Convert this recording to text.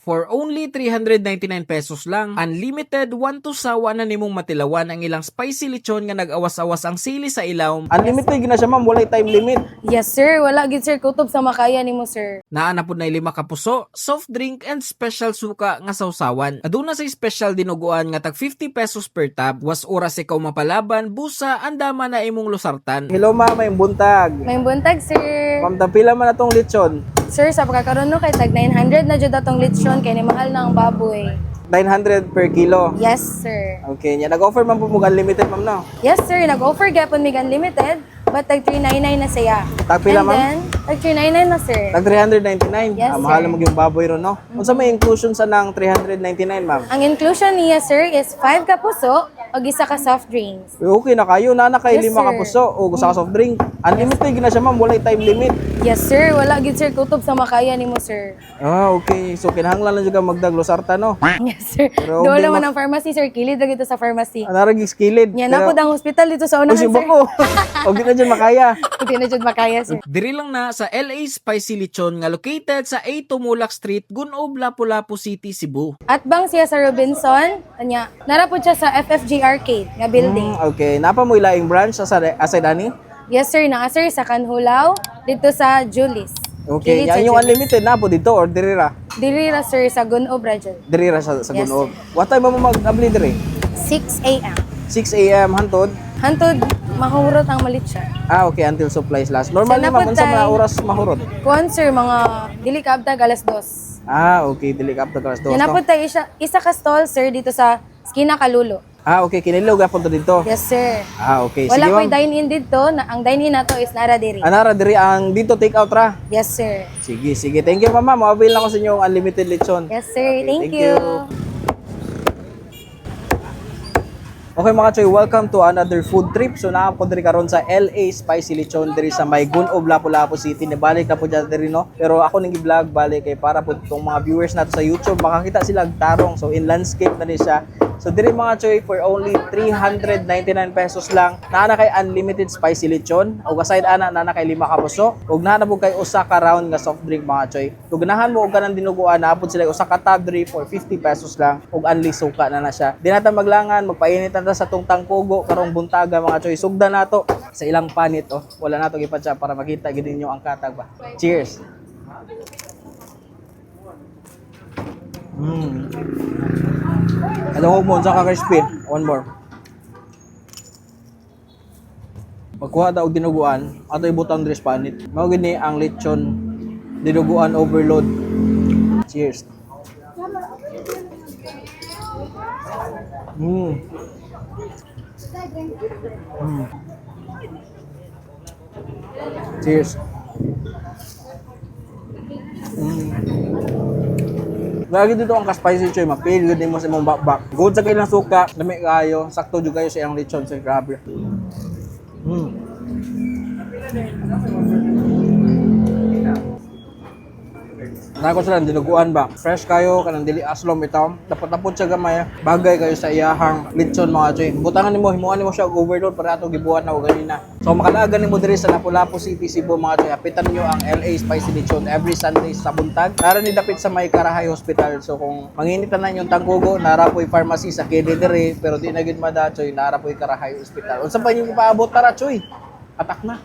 For only 399 pesos lang, unlimited 1 to sawa na nimong matilawan ang ilang spicy lechon nga nag-awas-awas ang sili sa ilaw. Unlimited na siya ma'am, walay time limit. Yes sir, wala gid sir kutob sa makaya nimo sir. Naa na pud na 5 ka puso, soft drink and special suka nga sawsawan. Aduna sa special dinuguan nga tag 50 pesos per tab. Was oras ikaw mapalaban, busa andama na imong lusartan. Hello ma'am, may buntag. May buntag sir. Ma'am, tapila man atong lechon. Sir, sa pagkakaroon no kay tag 900 na jud atong lechon kay ni mahal na ang baboy. 900 per kilo. Yes sir. Okay, nya nag-offer man po mo unlimited ma'am no. Yes sir, nag-offer gyapon mig unlimited but tag 399 na siya. Tag pila, And ma'am? then tag 399 na sir. Tag 399. Yes, Mahal sir. mo yung baboy ron no. Unsa may inclusion sa nang 399 ma'am? Ang inclusion niya sir is 5 ka puso o isa ka soft drinks. Okay na kayo, na kay Yes, 5 ka sir. puso o gusto ka soft drink. Unlimited na siya ma'am, walay time limit. Yes sir, wala gid sir kutob sa makaya nimo sir. Ah, okay. So kinahanglan lang jud magdag losarta no. Yes sir. Pero Doon okay, naman ang pharmacy sir, kilid ra gito sa pharmacy. Anarag skilled. Nya na pud ang hospital dito sa unahan Usin sir. ko. Og di na dyan makaya. Hindi na jud makaya sir. Diri lang na sa LA Spicy Lechon nga located sa A Tumulak Street, Gunob, Lapu-Lapu City, Cebu. At bang siya sa Robinson, anya, narapod siya sa FFG Arcade nga building. Okay, napa mo ilaing branch sa aside ani? Yes sir, naa sir sa Kanhulaw dito sa Julis. Okay, Kilid sa yan yung Julis. unlimited na po dito or diri ra? Diri ra sir sa Gunob Region. Diri ra sa Yes, Gunob. What time mo mag-abli diri? 6 a.m. 6 a.m. hantod. Hantod mahurot ang malit siya. Ah, okay, until supplies last. Normally, Sana ma'am, po unsa man tayo. oras mahurot? Kuan sir, mga dili kaabtag alas 2. Ah, okay, dili ka after class Yan na po tayo isa ka stall sir dito sa Skina Kalulo. Ah, okay, kinilog gapon to dito. Yes sir. Ah, okay. Wala Sige, ko'y ma'am. dine-in dito. Ang dine-in na to is nara diri. Anara diri ang dito take out ra. Yes sir. Sige, sige. Thank you, mama. Mo-avail na ko sa inyo ang unlimited lechon. Yes sir. Okay, Thank thank you. you. Okay mga choy, welcome to another food trip. So naako diri karon sa LA Spicy Lechon diri sa may Gunob, Lapu-Lapu City. Nibalik na po dyan diri no. Pero ako nang i-vlog balik kay para po tong mga viewers nato sa YouTube makakita sila og tarong. So in landscape na ni siya. So diri mga choy for only 399 pesos lang. Naa na kay unlimited spicy lechon. Og aside ana naa kay 5 ka puso. Og naa na po kay usa ka round nga soft drink mga choy. Kung ganahan mo og kanang dinuguan naapod sila usa ka tab diri for 50 pesos lang og unli suka na siya. Di nata maglangan, magpainit na sa tong tangkugo karong buntaga mga choy. Sugda nato sa ilang panit oh. Wala nato gipatsa para makita gid ninyo ang katag ba. Cheers. Alam mo sa ka-crispy. One more. Pagkuha daw og dinuguan, ato ibutang diri sa panit. Mao gini ang lechon dinuguan overload. Cheers. Cheers. Lagi dito ang ka-spicy choy, mapil gud nimo sa imong bakbak. Good sa kailang suka, dami kayo, sakto jud kayo sa iyang lechon, so grabe. Nako sila dinuguan ba? Fresh kayo kanang dili aslom itaw. Dapat siya gamay. Bagay kayo sa iyahang lechon mga choy. Butangan nimo, himuan nimo siya og overload para ato gibuhat na og ganina. So makalaagan nimo diri sa Lapu-Lapu City, Cebu mga choy. Apitan niyo ang LA Spicy Lechon every Sunday sa buntag. Nara ni dapit sa may Karahay Hospital. So kung manginitan na yung tangkugo, nara po'y pharmacy sa Kede diri, pero di na gid mada choy, nara po'y Karahay Hospital. Unsa pa yung ipaabot tara choy? Atak na.